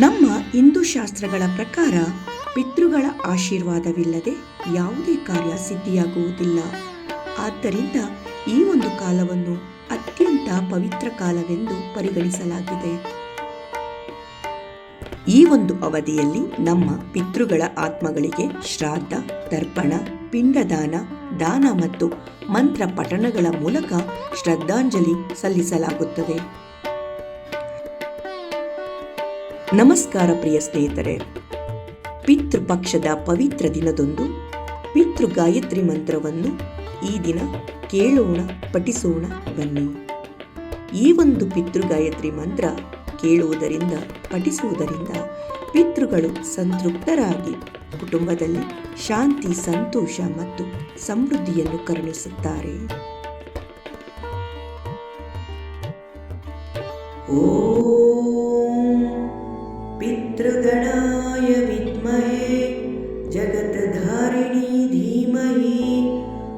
ನಮ್ಮ ಹಿಂದೂ ಶಾಸ್ತ್ರಗಳ ಪ್ರಕಾರ ಪಿತೃಗಳ ಆಶೀರ್ವಾದವಿಲ್ಲದೆ ಯಾವುದೇ ಕಾರ್ಯ ಸಿದ್ಧಿಯಾಗುವುದಿಲ್ಲ. ಆದ್ದರಿಂದ ಈ ಒಂದು ಕಾಲವನ್ನು ಅತ್ಯಂತ ಪವಿತ್ರ ಕಾಲವೆಂದು ಪರಿಗಣಿಸಲಾಗಿದೆ. ಈ ಒಂದು ಅವಧಿಯಲ್ಲಿ ನಮ್ಮ ಪಿತೃಗಳ ಆತ್ಮಗಳಿಗೆ ಶ್ರಾದ್ದ, ತರ್ಪಣ, ಪಿಂಡದಾನ, ದಾನ ಮತ್ತು ಮಂತ್ರ ಪಠಣಗಳ ಮೂಲಕ ಶ್ರದ್ಧಾಂಜಲಿ ಸಲ್ಲಿಸಲಾಗುತ್ತದೆ. ನಮಸ್ಕಾರ ಪ್ರಿಯ ಸ್ನೇಹಿತರೆ, ಪಿತೃಪಕ್ಷದ ಪವಿತ್ರ ದಿನದಂದು ಪಿತೃ ಗಾಯತ್ರಿ ಮಂತ್ರವನ್ನು ಈ ದಿನ ಕೇಳೋಣ, ಪಠಿಸೋಣ ಬನ್ನಿ. ಈ ಒಂದು ಪಿತೃ ಗಾಯತ್ರಿ ಮಂತ್ರ ಕೇಳುವುದರಿಂದ, ಪಠಿಸುವುದರಿಂದ ಪಿತೃಗಳು ಸಂತೃಪ್ತರಾಗಿ ಕುಟುಂಬದಲ್ಲಿ ಶಾಂತಿ, ಸಂತೋಷ ಮತ್ತು ಸಮೃದ್ಧಿಯನ್ನು ಕರುಣಿಸುತ್ತಾರೆ. ಓಂ ಪಿತೃಗಣಾಯ ವಿದ್ಮಹೇ ಜಗತ್ಧಾರಿಣಿ ಧೀಮಹಿ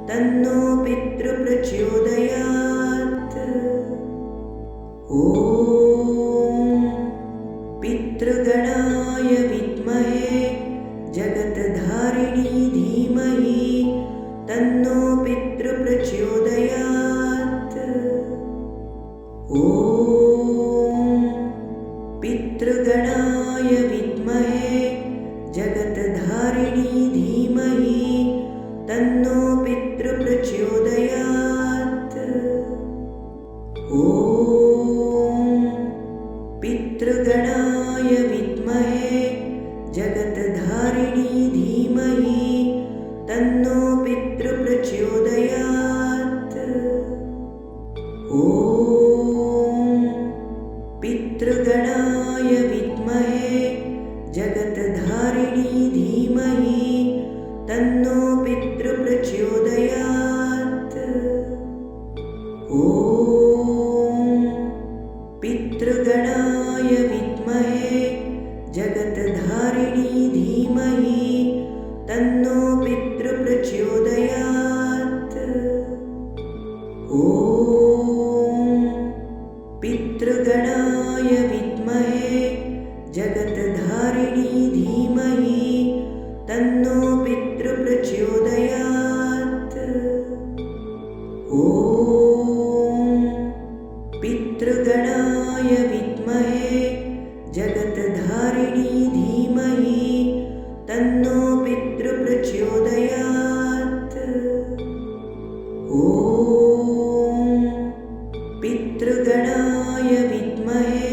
ತನ್ನೋ ಪಿತೃ ಪ್ರಚೋದಯಾತ್. ಓಂ ಪಿತೃಗಣಾಯ ವಿದ್ಮಹೇ ಜಗತ್ಧಾರಿಣಿ ಧೀಮಹಿ ತನ್ನೋ ಪಿತೃ ಪ್ರಚೋದಯಾತ್. ಓಂ ಪಿತೃಗಣಾಯ ವಿದ್ಮಹೇ ಜಗತ್ಧಾರಿಣಿ ಧೀಮಹಿ ತನ್ನೋ ಪಿತೃ ಪ್ರಚೋದಯಾತ್. ಓಂ ಪಿತೃಗಣಾಯ ವಿದ್ಮಹೇ ಜಗತ್ಧಾರಿಣಿ ಧೀಮಹಿ ತನ್ನೋ ಪಿತೃ ಪ್ರಚೋದಯಾತ್. ಓಂ ಪಿತೃಗಣಾಯ ವಿದ್ಮಹೇ ಜಗತ್ಧಾರಿಣಿ ಧೀಮಹಿ ತನ್ನೋ ಪಿತೃ ಪ್ರಚೋದಯಾತ್. ಓಂ ಪಿತೃಗಣಾಯ ವಿದ್ಮಹೇ ಜಗತ್ಧಾರಿಣಿ ಧೀಮಹಿ ತನ್ನೋ ಪಿತೃ ಪ್ರಚೋದಯಾತ್. ಓಂ ಪಿತೃಗಣಾಯ ವಿದ್ಮಹೇ ಜಗತ್ಧಾರಿಣಿ ಧೀಮಹಿ ತನ್ನೋ ಪಿತೃ ಪ್ರಚೋದಯಾತ್. ಓಂ ಪಿತೃಗಣಾಯ ವಿದ್ಮಹೇ ಜಗತ್ಧಾರಿಣಿ ಧೀಮಹಿ ತನ್ನೋ ಪಿತೃ ಪ್ರಚೋದಯಾತ್. ಓಂ ಪಿತೃಗಣಾಯ ವಿದ್ಮಹೇ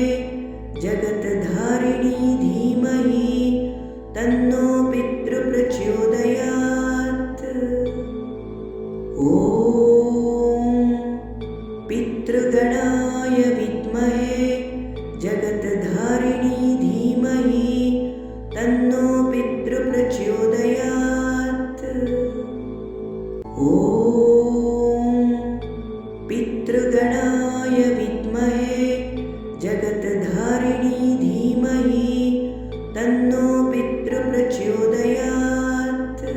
ಜಗತ್ಧಾರಿಣಿ ಧೀಮಹಿ ತನ್ನೋ ಪಿತೃ ಪ್ರಚೋದಯಾತ್. ಓಂ ಪಿತೃಗಣಾಯ ವಿದ್ಮಹೇ ಜಗತ್ಧಾರಿಣಿ ಧೀಮಹಿ ತನ್ನೋ ಪಿತೃ ಪ್ರಚೋದಯಾತ್. ಓಂ ಪಿತೃಗಣಾಯ ವಿದ್ಮಹೇ ಜಗತ್ಧಾರಿಣಿ ಧೀಮಹಿ ತನ್ನೋ ಪಿತೃ ಪ್ರಚೋದಯಾತ್.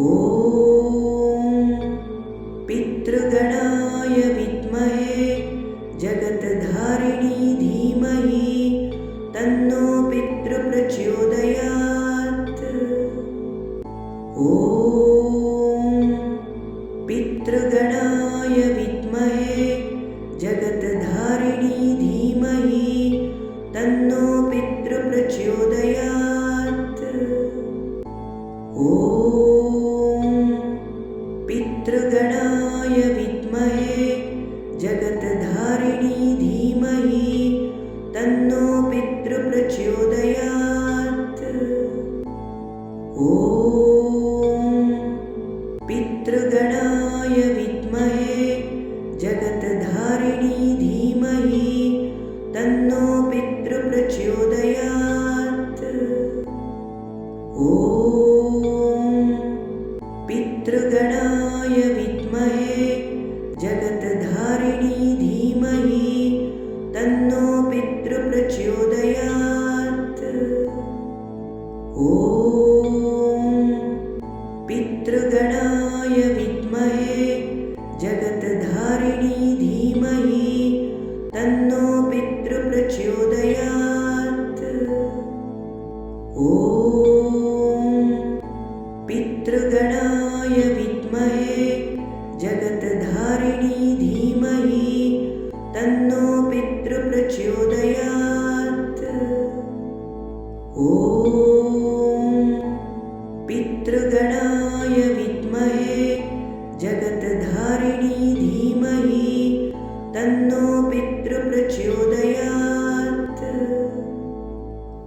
ಓಂ ಪಿತೃಗಣಾಯ ವಿದ್ಮಹೇ ಜಗತ್ಧಾರಿಣಿ ಧೀಮಹಿ ತನ್ನೋ ಪಿತೃ ಪ್ರಚೋದಯಾತ್. ಓಂ ಪಿತೃಗಣಾಯ ವಿದ್ಮಹೇ ಜಗತ್ಧಾರಿಣಿ ಧೀಮಹಿ ತನ್ನೋ ಪಿತೃ ಪ್ರಚೋದಯಾತ್. ಓಂ ಪಿತೃಗಣಾಯ ವಿದ್ಮಹೇ ಜಗತ್ಧಾರಿಣಿ ಧೀಮಹಿ ತನ್ನೋ ಪಿತೃ ಪ್ರಚೋದಯಾತ್. ಓಂ ಪಿತೃಗಣಾಯ ವಿದ್ಮಹೇ ಜಗತ್ಧಾರಿಣಿ ಧೀಮಹಿ ತನ್ನೋ ಪಿತೃ ಪ್ರಚೋದಯಾತ್. ಓಂ ಪಿತೃಗಣಾಯ ವಿದ್ಮಹೇ ಜಗತ್ಧಾರಿಣಿ ಧೀಮಹಿ ತನ್ನೋ ಪಿತೃ ಪ್ರಚೋದಯಾತ್. ಓಂ तन्नो पितृप्रचोदयात्।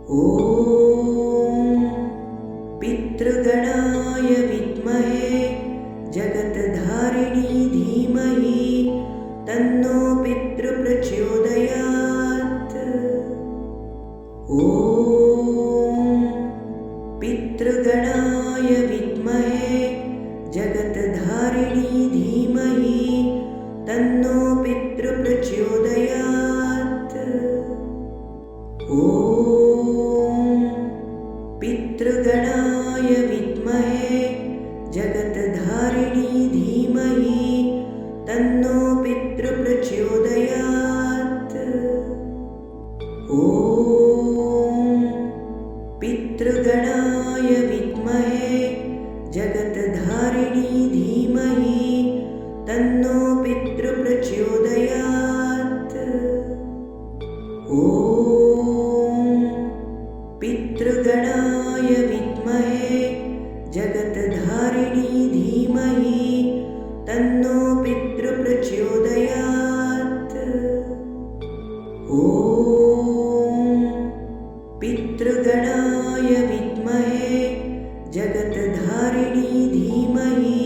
ॐ पितृगणाय विद्महे जगत्धारिणी धीमहि तन्नो पितृप्रचोदयात्। ॐ पितृगणाय विद्महे जगत्धारिणी धीमहि तन्नो पितृप्रचोदयात्। ॐ पितृगणाय विद्महे जगत्धारिणी धीमहि तन्नो पितृप्रचोदयात्। ॐ पितृगणाय विद्महे जगत्धारिणी धीमहि तन्नो पितृप्रचोदयात्। ॐ पितृगणाय विद्महे जगत्धारिणी धीमहि तन्नो पितृप्रचोदयात्। ॐ पितृगणाय विद्महे जगत्धारिणी धीमहि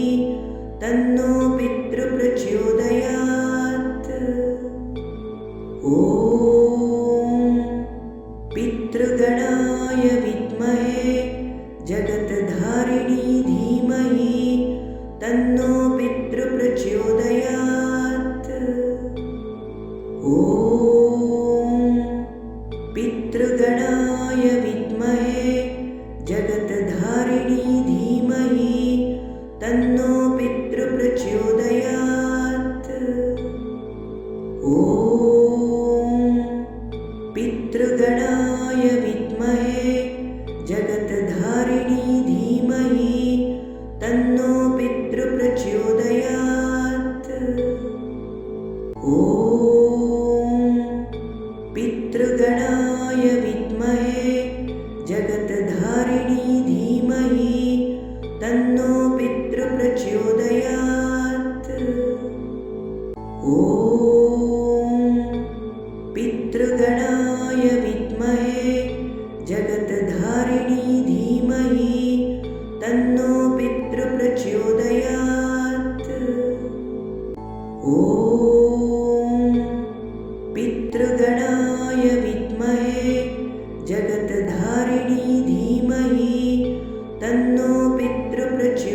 तन्नो पितृप्रचोदयात्। ॐ पितृगणाय विद्महे जगत्धारिणी धीमहि तन्नो पितृप्रचोदयात्। ॐ पितृगणाय विद्महे जगत्धारिणी धीमहि तन्नो पितृप्रचोदयात्। ॐ पितृगणाय विद्महे जगत्धारिणी धीमहि तन्नो पितृप्रचोदयात्। ॐ पितृगणाय विद्महे जगत्धारिणी धीमहि तन्नो पितृप्रचोदयात्। ॐ पितृगणाय विद्महे जगत्धारिणी धीमहि तन्नो पितृप्रचोदयात्। ॐ पितृगणाय विद्महे जगत्धारिणी धीमहि तन्नो पितृप्रचोदयात्।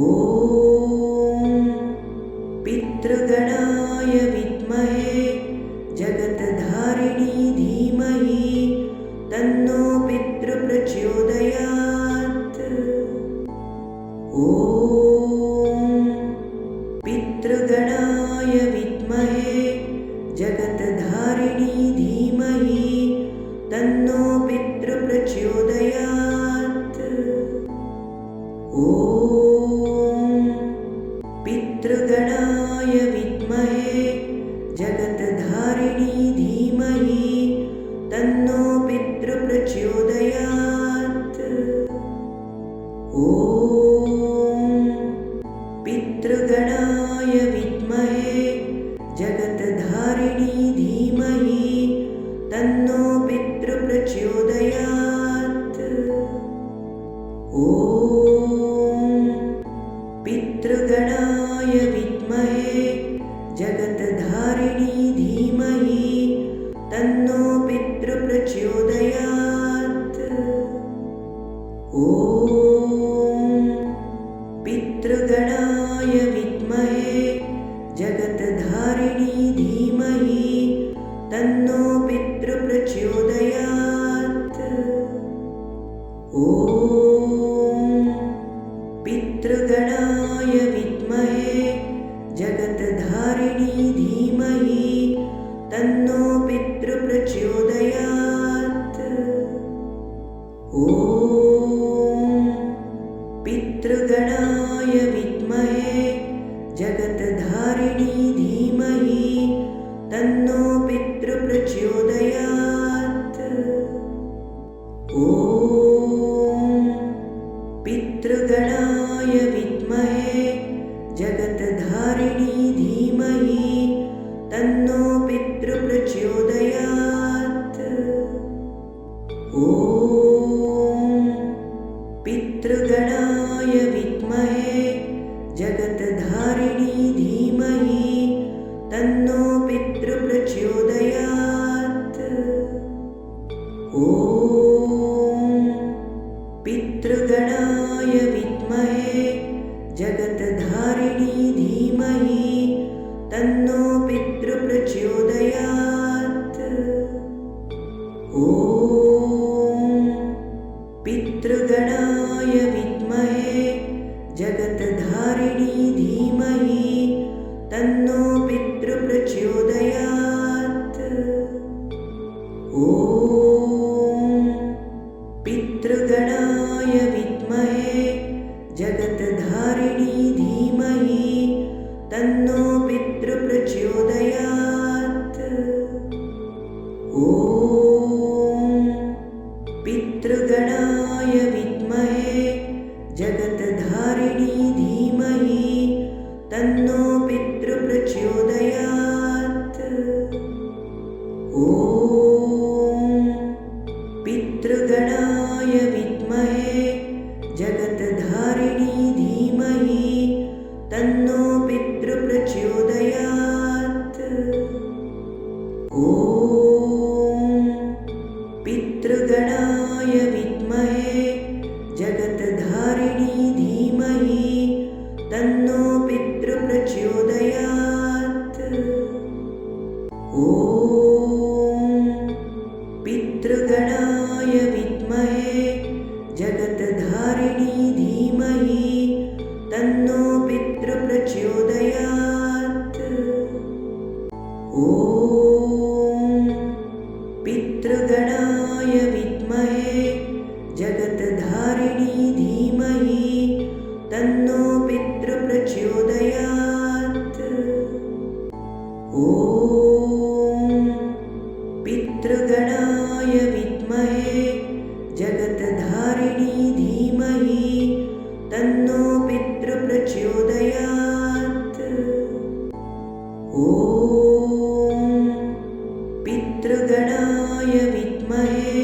ॐ पितृगणाय विद्महे जगत्धारिणी धीमहि तन्नो पितृप्रचोदयात्। ॐ पितृगणाय विद्महे जगत्धारिणी धीमहि तन्नो पितृप्रचोदयात्। ॐ पितृगणाय विद्महे जगत्धारिणी धीमहि तन्नो पितृप्रचोदयात्। ॐ पितृगणाय विद्महे जगत्धारिणी धीमहि तन्नो पितृप्रचोदयात्। ॐ पितृगणाय विद्महे जगत्धारिणी धीमहि तन्नो पितृप्रचोदयात्। ॐ पितृगणाय विद्महे जगत्धारिणी धीमहि तन्नो पितृप्रचोदयात्। ॐ पितृगणाय विद्महे जगत्धारिणी धीमहि तन्नो पितृप्रचोदयात्। ॐ पितृगणाय विद्महे जगत्धारिणी धीमहि तन्नो पितृप्रचोदयात्। ॐ पितृगणाय विद्महे जगत्धारिणी तन्नो पितृप्रचोदयात्। ॐ पितृगणाय विद्महे जगत्धारिणी धीमहि तन्नो पितृप्रचोदयात्। ॐ पितृगणाय विद्महे जगत्धारिणी धीमहि तन्नो पितृप्रचोदयात्। ॐ पितृगणाय विद्महे जगत्धारिणी धीमहि तन्नो पितृप्रचोदयात्। ॐ पितृगणाय विद्महे जगत्धारिणी धीमहि तन्नो पितृप्रचोदयात्। ॐ पितृगणाय विद्महे जगत्धारिणी धीमहि तन्नो पितृप्रचोदयात्। ॐ पितृगणाय विद्महे जगत्धारिणी धीमहि तन्नो पितृप्रचोदयात्। ॐ पितृगणाय विद्महे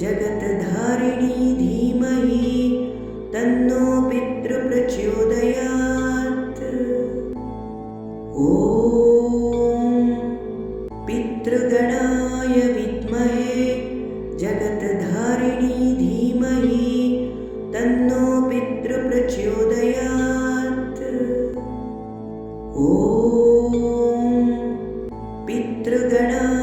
जगत्धारिणी धीमहि तन्नो पितृप्रचोदयात्। ॐ पितृगणाय विद्महे जगत्धारिणी धीमहि तन्नो पितृप्रचोदयात्। ॐ पितृगणाय